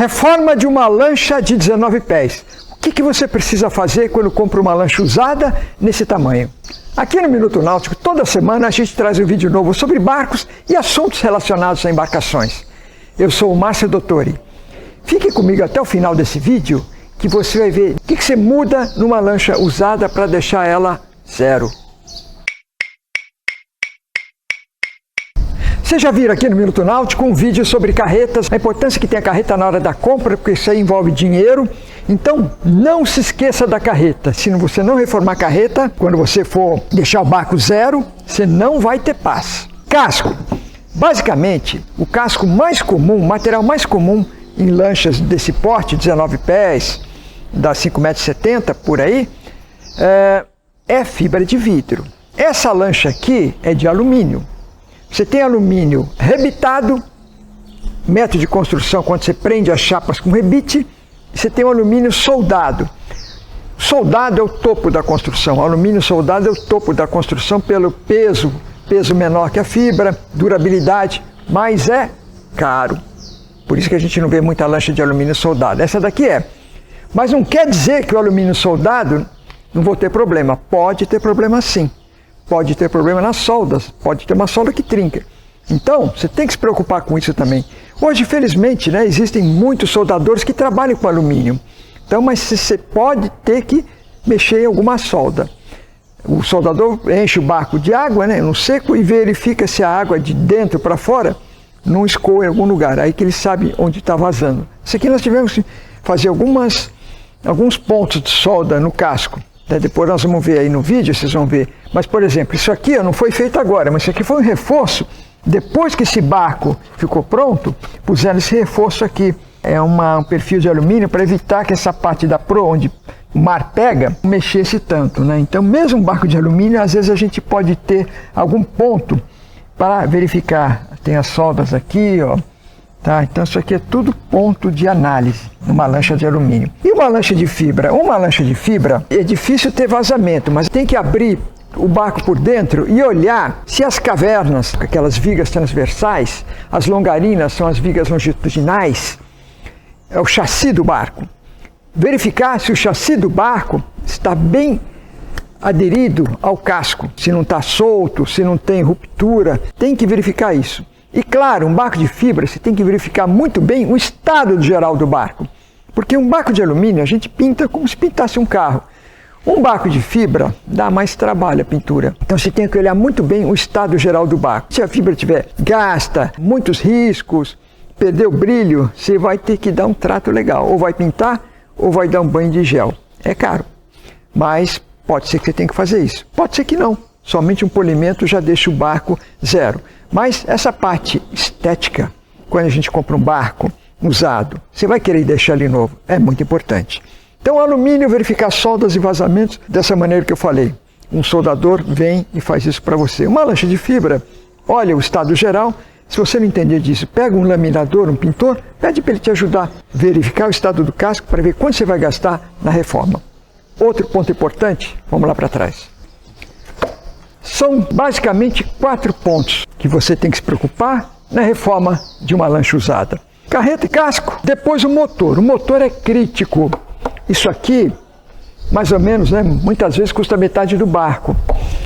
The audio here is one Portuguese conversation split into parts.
Reforma de uma lancha de 19 pés. O que você precisa fazer quando compra uma lancha usada nesse tamanho? Aqui no Minuto Náutico, toda semana a gente traz um vídeo novo sobre barcos e assuntos relacionados a embarcações. Eu sou o Márcio Dottori. Fique comigo até o final desse vídeo que você vai ver o que você muda numa lancha usada para deixar ela zero. Vocês já viram aqui no Minuto Náutico um vídeo sobre carretas, a importância que tem a carreta na hora da compra, porque isso aí envolve dinheiro. Então, não se esqueça da carreta. Se você não reformar a carreta, quando você for deixar o barco zero, você não vai ter paz. Casco. Basicamente, o casco mais comum, o material mais comum em lanchas desse porte, 19 pés, dá 5,70 m por aí, é fibra de vidro. Essa lancha aqui é de alumínio. Você tem alumínio rebitado, método de construção quando você prende as chapas com rebite, você tem o alumínio soldado. Soldado é o topo da construção, o alumínio soldado é o topo da construção pelo peso menor que a fibra, durabilidade, mas é caro. Por isso que a gente não vê muita lancha de alumínio soldado. Essa daqui é. Mas não quer dizer que o alumínio soldado não vou ter problema. Pode ter problema sim. Pode ter problema nas soldas, pode ter uma solda que trinca. Então, você tem que se preocupar com isso também. Hoje, felizmente, existem muitos soldadores que trabalham com alumínio. Então, mas você pode ter que mexer em alguma solda. O soldador enche o barco de água, no seco, e verifica se a água de dentro para fora não escoa em algum lugar. Aí que ele sabe onde está vazando. Isso aqui nós tivemos que fazer alguns pontos de solda no casco. Depois nós vamos ver aí no vídeo, vocês vão ver. Mas, por exemplo, isso aqui não foi feito agora, mas isso aqui foi um reforço. Depois que esse barco ficou pronto, puseram esse reforço aqui. É um perfil de alumínio para evitar que essa parte da proa, onde o mar pega, mexesse tanto. Então, mesmo um barco de alumínio, às vezes a gente pode ter algum ponto para verificar. Tem as soldas aqui, ó. Tá, então isso aqui é tudo ponto de análise numa lancha de alumínio. E uma lancha de fibra? Uma lancha de fibra é difícil ter vazamento, mas tem que abrir o barco por dentro e olhar se as cavernas, aquelas vigas transversais, as longarinas são as vigas longitudinais, é o chassi do barco. Verificar se o chassi do barco está bem aderido ao casco, se não está solto, se não tem ruptura, tem que verificar isso. E claro, um barco de fibra, você tem que verificar muito bem o estado geral do barco. Porque um barco de alumínio a gente pinta como se pintasse um carro. Um barco de fibra dá mais trabalho a pintura. Então você tem que olhar muito bem o estado geral do barco. Se a fibra estiver gasta, muitos riscos, perder o brilho, você vai ter que dar um trato legal. Ou vai pintar, ou vai dar um banho de gel. É caro, mas pode ser que você tenha que fazer isso. Pode ser que não. Somente um polimento já deixa o barco zero. Mas essa parte estética, quando a gente compra um barco usado, você vai querer deixar ele novo, é muito importante. Então, alumínio, verificar soldas e vazamentos dessa maneira que eu falei. Um soldador vem e faz isso para você. Uma lancha de fibra, olha o estado geral. Se você não entender disso, pega um laminador, um pintor, pede para ele te ajudar a verificar o estado do casco para ver quanto você vai gastar na reforma. Outro ponto importante, vamos lá para trás. São basicamente 4 pontos que você tem que se preocupar na reforma de uma lancha usada. Carreta e casco, depois o motor. O motor é crítico. Isso aqui, mais ou menos, muitas vezes custa metade do barco.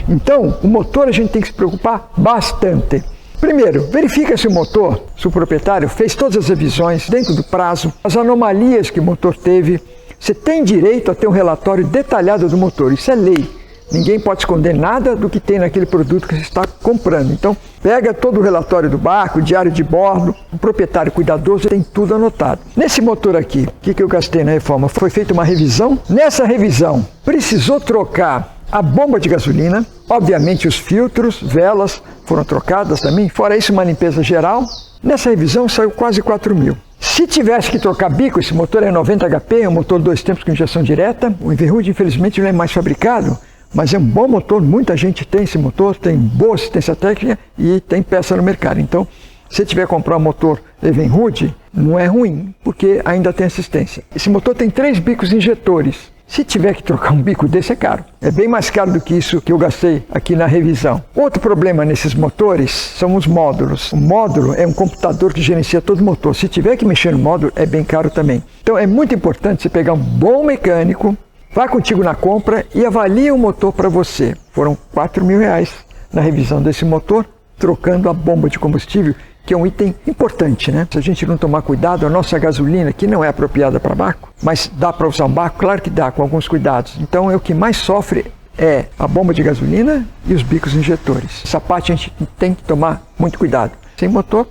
Então, o motor a gente tem que se preocupar bastante. Primeiro, verifica se o motor, se o proprietário fez todas as revisões dentro do prazo, as anomalias que o motor teve. Você tem direito a ter um relatório detalhado do motor, isso é lei. Ninguém pode esconder nada do que tem naquele produto que você está comprando. Então, pega todo o relatório do barco, o diário de bordo, o proprietário cuidadoso tem tudo anotado. Nesse motor aqui, o que eu gastei na reforma? Foi feita uma revisão. Nessa revisão, precisou trocar a bomba de gasolina, obviamente os filtros, velas foram trocadas também. Fora isso, uma limpeza geral. Nessa revisão saiu quase 4 mil. Se tivesse que trocar bico, esse motor é 90 HP, é um motor 2 tempos com injeção direta. O Evinrude, infelizmente, não é mais fabricado. Mas é um bom motor, muita gente tem esse motor, tem boa assistência técnica e tem peça no mercado. Então, se tiver que comprar um motor Evinrude, não é ruim, porque ainda tem assistência. Esse motor tem 3 bicos injetores. Se tiver que trocar um bico desse, é caro. É bem mais caro do que isso que eu gastei aqui na revisão. Outro problema nesses motores são os módulos. O módulo é um computador que gerencia todo o motor. Se tiver que mexer no módulo, é bem caro também. Então é muito importante você pegar um bom mecânico, vá contigo na compra e avalie o motor para você. Foram R$4.000 na revisão desse motor, trocando a bomba de combustível, que é um item importante, né? Se a gente não tomar cuidado, a nossa gasolina, que não é apropriada para barco, mas dá para usar um barco? Claro que dá, com alguns cuidados. Então, o que mais sofre é a bomba de gasolina e os bicos injetores. Essa parte a gente tem que tomar muito cuidado. Sem motor,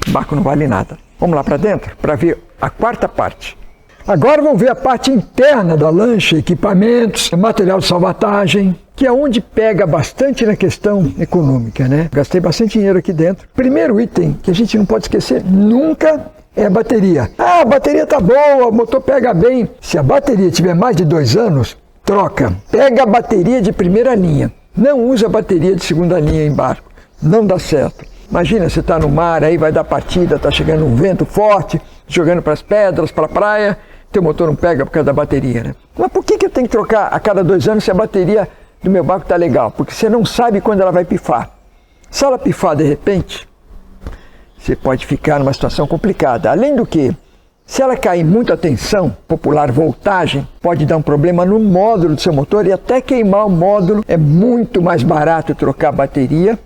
o barco não vale nada. Vamos lá para dentro para ver a quarta parte. Agora vamos ver a parte interna da lancha, equipamentos, material de salvatagem, que é onde pega bastante na questão econômica, né? Gastei bastante dinheiro aqui dentro. Primeiro item que a gente não pode esquecer nunca é a bateria. Ah, a bateria tá boa, o motor pega bem. Se a bateria tiver mais de 2 anos, troca. Pega a bateria de primeira linha. Não usa a bateria de segunda linha em barco. Não dá certo. Imagina, você está no mar, aí vai dar partida, está chegando um vento forte, jogando para as pedras, para a praia, teu motor não pega por causa da bateria, né? Mas por que eu tenho que trocar a cada 2 anos se a bateria do meu barco está legal? Porque você não sabe quando ela vai pifar. Se ela pifar de repente, você pode ficar numa situação complicada. Além do que, se ela cair muito a tensão, popular voltagem, pode dar um problema no módulo do seu motor e até queimar o módulo. É muito mais barato trocar a bateria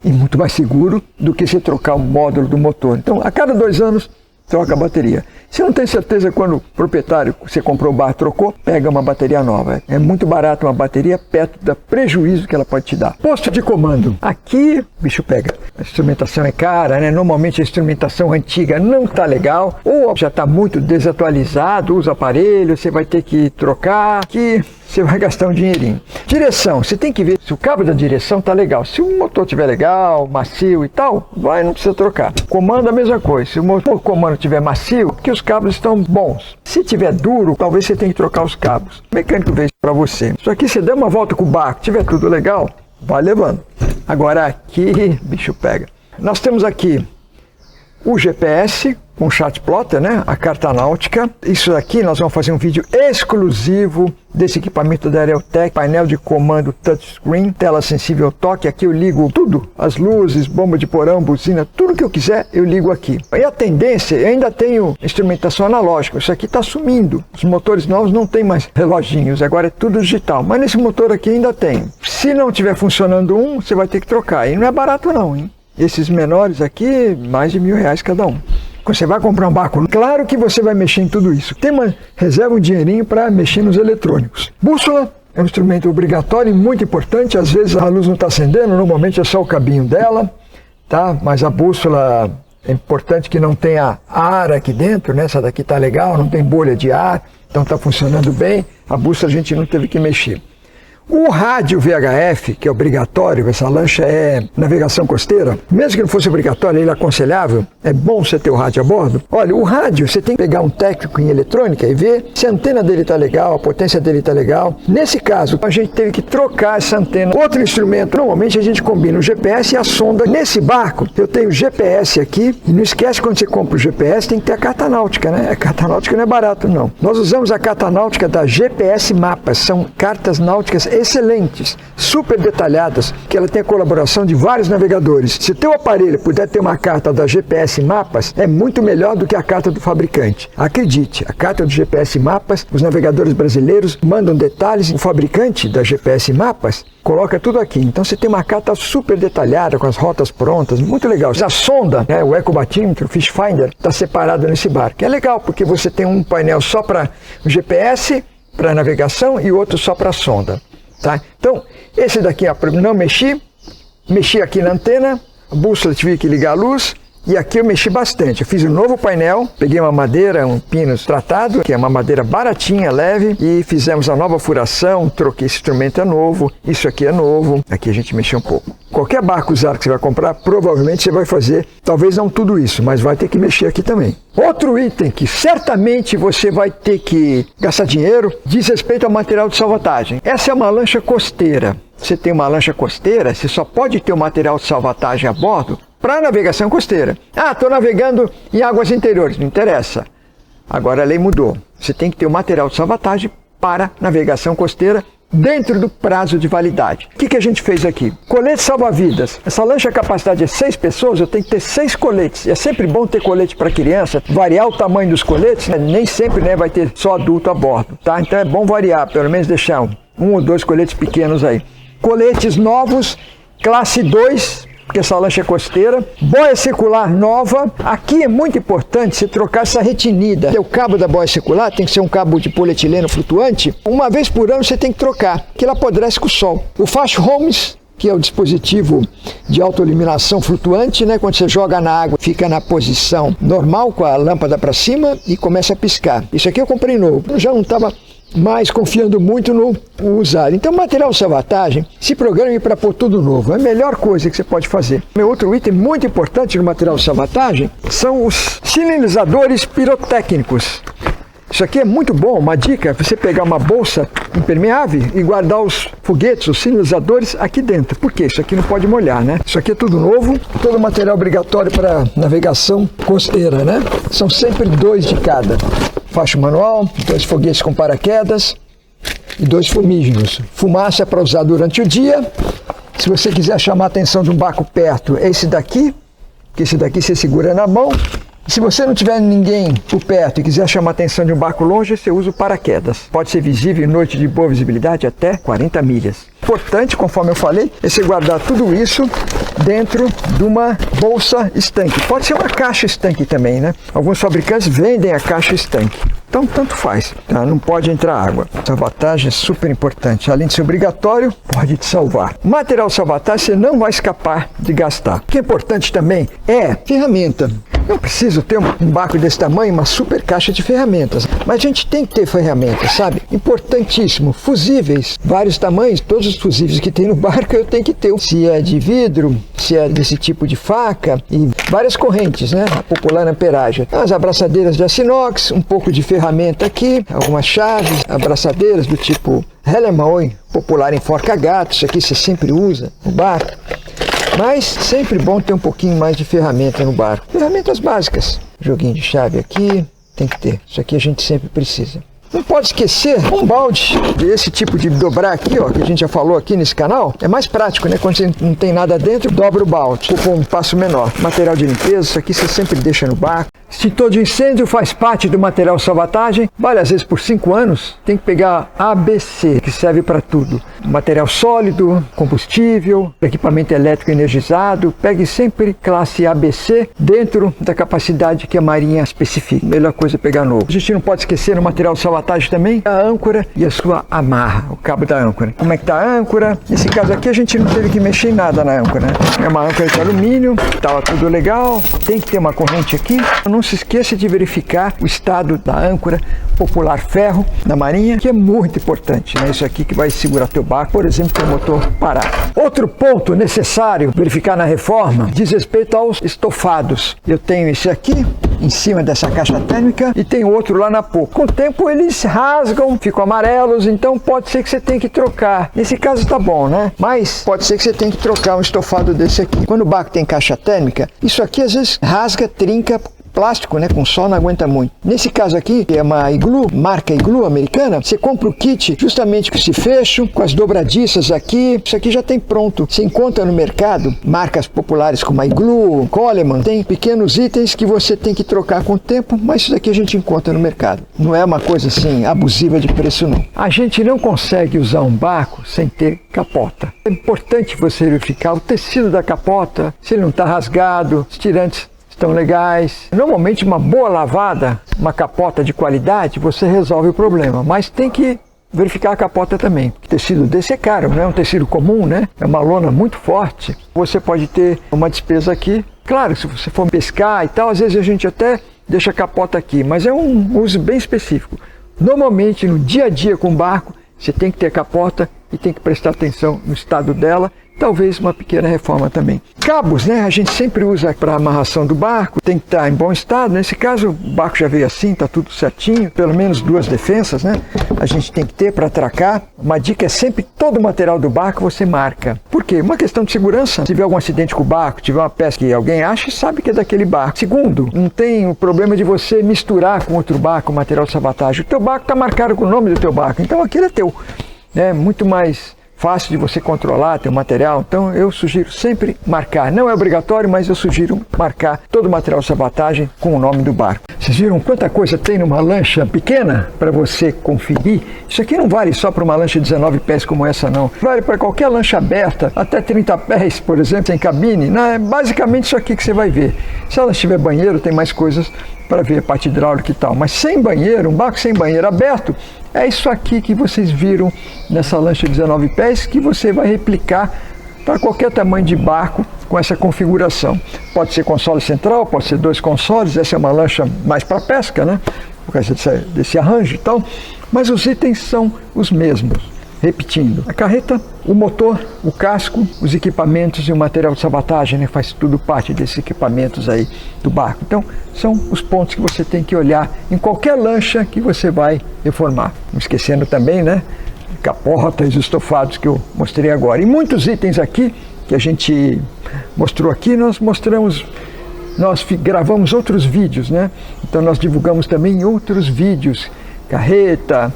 e muito mais seguro do que se trocar o módulo do motor. Então, a cada 2 anos, troca a bateria. Se não tem certeza quando o proprietário, você comprou o barco, trocou, pega uma bateria nova. É muito barato uma bateria perto do prejuízo que ela pode te dar. Posto de comando. Aqui, bicho pega. A instrumentação é cara, né? Normalmente a instrumentação antiga não está legal, ou já está muito desatualizado, os aparelhos, você vai ter que trocar, que você vai gastar um dinheirinho. Direção, você tem que ver se o cabo da direção está legal. Se o motor estiver legal, macio e tal, não precisa trocar. Comando a mesma coisa. Se o comando estiver macio, que os cabos estão bons. Se estiver duro, talvez você tenha que trocar os cabos. O mecânico vê isso para você. Só que se der uma volta com o barco, tiver tudo legal, vai levando. Agora aqui, bicho pega. Nós temos aqui o GPS com chat plotter, né? A carta náutica. Isso aqui nós vamos fazer um vídeo exclusivo desse equipamento da Aerialtec, painel de comando touchscreen, tela sensível ao toque. Aqui eu ligo tudo, as luzes, bomba de porão, buzina, tudo que eu quiser eu ligo aqui. E a tendência, eu ainda tenho instrumentação analógica, isso aqui está sumindo. Os motores novos não tem mais reloginhos, agora é tudo digital, mas nesse motor aqui ainda tem. Se não estiver funcionando um, você vai ter que trocar, e não é barato não, hein? Esses menores aqui, mais de R$1.000 cada um. Você vai comprar um barco, claro que você vai mexer em tudo isso. Reserva um dinheirinho para mexer nos eletrônicos. Bússola é um instrumento obrigatório e muito importante. Às vezes a luz não está acendendo, normalmente é só o cabinho dela, tá? Mas a bússola é importante que não tenha ar aqui dentro, né? Essa daqui está legal, não tem bolha de ar, então está funcionando bem. A bússola a gente não teve que mexer. O rádio VHF, que é obrigatório, essa lancha é navegação costeira, mesmo que não fosse obrigatório, ele é aconselhável, é bom você ter o rádio a bordo. Olha, o rádio, você tem que pegar um técnico em eletrônica e ver se a antena dele está legal, a potência dele está legal. Nesse caso, a gente teve que trocar essa antena. Outro instrumento, normalmente a gente combina o GPS e a sonda. Nesse barco, eu tenho o GPS aqui, e não esquece quando você compra o GPS, tem que ter a carta náutica, né? A carta náutica não é barato, não. Nós usamos a carta náutica da GPS Mapas, são cartas náuticas excelentes, super detalhadas, que ela tem a colaboração de vários navegadores. Se o teu aparelho puder ter uma carta da GPS Mapas, é muito melhor do que a carta do fabricante. Acredite, a carta do GPS Mapas, os navegadores brasileiros mandam detalhes, o fabricante da GPS Mapas coloca tudo aqui. Então você tem uma carta super detalhada, com as rotas prontas, muito legal. A sonda, né, o ecobatímetro, o Fish Finder, está separado nesse barco. É legal, porque você tem um painel só para o GPS, para navegação, e outro só para a sonda. Tá? Então, esse daqui não mexi aqui na antena, a bússola tive que ligar a luz, e aqui eu mexi bastante. Eu fiz um novo painel, peguei uma madeira, um pinus tratado, que é uma madeira baratinha, leve, e fizemos a nova furação, troquei esse instrumento, é novo, isso aqui é novo, aqui a gente mexeu um pouco. Qualquer barco usado que você vai comprar, provavelmente você vai fazer, talvez não tudo isso, mas vai ter que mexer aqui também. Outro item que certamente você vai ter que gastar dinheiro, diz respeito ao material de salvatagem. Essa é uma lancha costeira. Você tem uma lancha costeira, você só pode ter o material de salvatagem a bordo para navegação costeira. Ah, estou navegando em águas interiores, não interessa. Agora a lei mudou. Você tem que ter o material de salvatagem para navegação costeira dentro do prazo de validade. O que a gente fez aqui? Colete salva-vidas. Essa lancha, a capacidade é 6 pessoas, eu tenho que ter 6 coletes. É sempre bom ter colete para criança, variar o tamanho dos coletes, né? Nem sempre, né, vai ter só adulto a bordo, tá? Então é bom variar, pelo menos deixar um ou 2 coletes pequenos aí. Coletes novos, classe 2, porque essa lancha é costeira. Boia circular nova. Aqui é muito importante você trocar essa retinida. O cabo da boia circular tem que ser um cabo de polietileno flutuante. Uma vez por ano você tem que trocar, porque ela apodrece com o sol. O Fast Homes, que é o dispositivo de autoeliminação flutuante, né? Quando você joga na água, fica na posição normal, com a lâmpada para cima e começa a piscar. Isso aqui eu comprei novo. Eu já não estava mais confiando muito no usar. Então, material salvatagem, se programe para pôr tudo novo. É a melhor coisa que você pode fazer. Meu outro item muito importante no material salvatagem são os sinalizadores pirotécnicos. Isso aqui é muito bom, uma dica, você pegar uma bolsa impermeável e guardar os foguetes, os sinalizadores aqui dentro. Por quê? Isso aqui não pode molhar, né? Isso aqui é tudo novo, todo material obrigatório para navegação costeira, né? São sempre 2 de cada. Faixa manual, 2 foguetes com paraquedas e 2 fumígenos. Fumaça para usar durante o dia. Se você quiser chamar a atenção de um barco perto, é esse daqui, que esse daqui você segura na mão. Se você não tiver ninguém por perto e quiser chamar a atenção de um barco longe, você usa o paraquedas. Pode ser visível em noite de boa visibilidade até 40 milhas. Importante, conforme eu falei, é você guardar tudo isso dentro de uma bolsa estanque. Pode ser uma caixa estanque também, né? Alguns fabricantes vendem a caixa estanque. Então, tanto faz, tá? Não pode entrar água. Salvatagem é super importante. Além de ser obrigatório, pode te salvar. Material salvatagem você não vai escapar de gastar. O que é importante também é ferramenta. Não preciso ter um barco desse tamanho, uma super caixa de ferramentas. Mas a gente tem que ter ferramentas, sabe? Importantíssimo. Fusíveis, vários tamanhos, todos os fusíveis que tem no barco eu tenho que ter. Se é de vidro, se é desse tipo de faca e várias correntes, né? A popular amperagem. As abraçadeiras de aço inox, um pouco de ferramenta aqui, algumas chaves, abraçadeiras do tipo Hellermann, popular enforca gato, isso aqui você sempre usa no barco. Mas sempre bom ter um pouquinho mais de ferramenta no barco. Ferramentas básicas. Joguinho de chave aqui, tem que ter. Isso aqui a gente sempre precisa. Não pode esquecer um balde desse tipo de dobrar aqui, ó, que a gente já falou aqui nesse canal. É mais prático, né? Quando você não tem nada dentro, dobra o balde. Ocupa um passo menor. Material de limpeza, isso aqui você sempre deixa no barco. Extintor de incêndio faz parte do material salvatagem. Várias vezes por 5 anos, tem que pegar ABC, que serve para tudo. Material sólido, combustível, equipamento elétrico energizado. Pegue sempre classe ABC dentro da capacidade que a Marinha especifica. Melhor coisa é pegar novo. A gente não pode esquecer no material salvatagem também a âncora e a sua amarra, o cabo da âncora. Como é que tá a âncora? Nesse caso aqui a gente não teve que mexer em nada na âncora, né? É uma âncora de alumínio, estava tudo legal. Tem que ter uma corrente aqui. Não se esqueça de verificar o estado da âncora popular ferro da Marinha, que é muito importante, né? Isso aqui que vai segurar teu barco, por exemplo, com o motor parado. Outro ponto necessário verificar na reforma diz respeito aos estofados. Eu tenho esse aqui em cima dessa caixa térmica e tem outro lá na popa. Com o tempo eles rasgam, ficam amarelos, então pode ser que você tenha que trocar. Nesse caso tá bom, né? Mas pode ser que você tenha que trocar um estofado desse aqui. Quando o barco tem caixa térmica, isso aqui às vezes rasga, trinca, plástico, né? Com sol não aguenta muito. Nesse caso aqui, que é uma Igloo, marca Igloo americana, você compra o kit justamente com esse fecho, com as dobradiças aqui. Isso aqui já tem pronto. Você encontra no mercado marcas populares como a Igloo, Coleman. Tem pequenos itens que você tem que trocar com o tempo, mas isso daqui a gente encontra no mercado. Não é uma coisa assim abusiva de preço, não. A gente não consegue usar um barco sem ter capota. É importante você verificar o tecido da capota, se ele não está rasgado, os tirantes estão legais. Normalmente uma boa lavada, uma capota de qualidade, você resolve o problema, mas tem que verificar a capota também. O tecido desse é caro, não é um tecido comum, né? É uma lona muito forte. Você pode ter uma despesa aqui. Claro, se você for pescar e tal, às vezes a gente até deixa a capota aqui, mas é um uso bem específico. Normalmente no dia a dia com o barco, você tem que ter a capota e tem que prestar atenção no estado dela talvez uma pequena reforma também. Cabos, né? A gente sempre usa para amarração do barco, tem que estar em bom estado. Nesse caso, o barco já veio assim, está tudo certinho, pelo menos 2 defensas, né? A gente tem que ter para atracar. Uma dica é sempre todo o material do barco você marca. Por quê? Uma questão de segurança. Se tiver algum acidente com o barco, tiver uma peça que alguém acha, sabe que é daquele barco. Segundo, não tem o problema de você misturar com outro barco o material de sabotagem. O teu barco está marcado com o nome do teu barco, então aquele é teu. É muito mais fácil de você controlar teu material, então eu sugiro sempre marcar. Não é obrigatório, mas eu sugiro marcar todo o material de sabotagem com o nome do barco. Vocês viram quanta coisa tem numa lancha pequena para você conferir? Isso aqui não vale só para uma lancha de 19 pés como essa não. Vale para qualquer lancha aberta, até 30 pés, por exemplo, sem cabine. Não, é basicamente isso aqui que você vai ver. Se ela tiver banheiro, tem mais coisas para ver a parte hidráulica e tal. Mas sem banheiro, um barco sem banheiro aberto, é isso aqui que vocês viram nessa lancha de 19 pés que você vai replicar para qualquer tamanho de barco com essa configuração. Pode ser console central, pode ser 2 consoles, essa é uma lancha mais para pesca, né? Por causa desse arranjo e tal, mas os itens são os mesmos. Repetindo, a carreta, o motor, o casco, os equipamentos e o material de sabotagem, né, faz tudo parte desses equipamentos aí do barco. Então, são os pontos que você tem que olhar em qualquer lancha que você vai reformar. Não esquecendo também, né, capotas, estofados que eu mostrei agora. E muitos itens aqui que a gente mostrou aqui, nós gravamos outros vídeos, né? Então, nós divulgamos também outros vídeos. Carreta,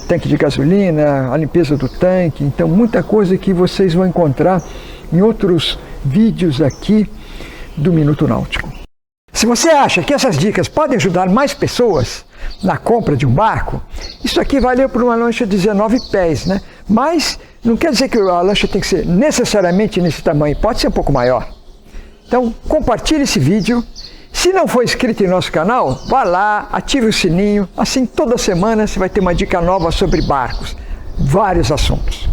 tanque de gasolina, a limpeza do tanque, então muita coisa que vocês vão encontrar em outros vídeos aqui do Minuto Náutico. Se você acha que essas dicas podem ajudar mais pessoas na compra de um barco, isso aqui valeu por uma lancha de 19 pés, né? Mas não quer dizer que a lancha tem que ser necessariamente nesse tamanho, pode ser um pouco maior. Então compartilhe esse vídeo. Se não for inscrito em nosso canal, vá lá, ative o sininho, assim toda semana você vai ter uma dica nova sobre barcos, vários assuntos.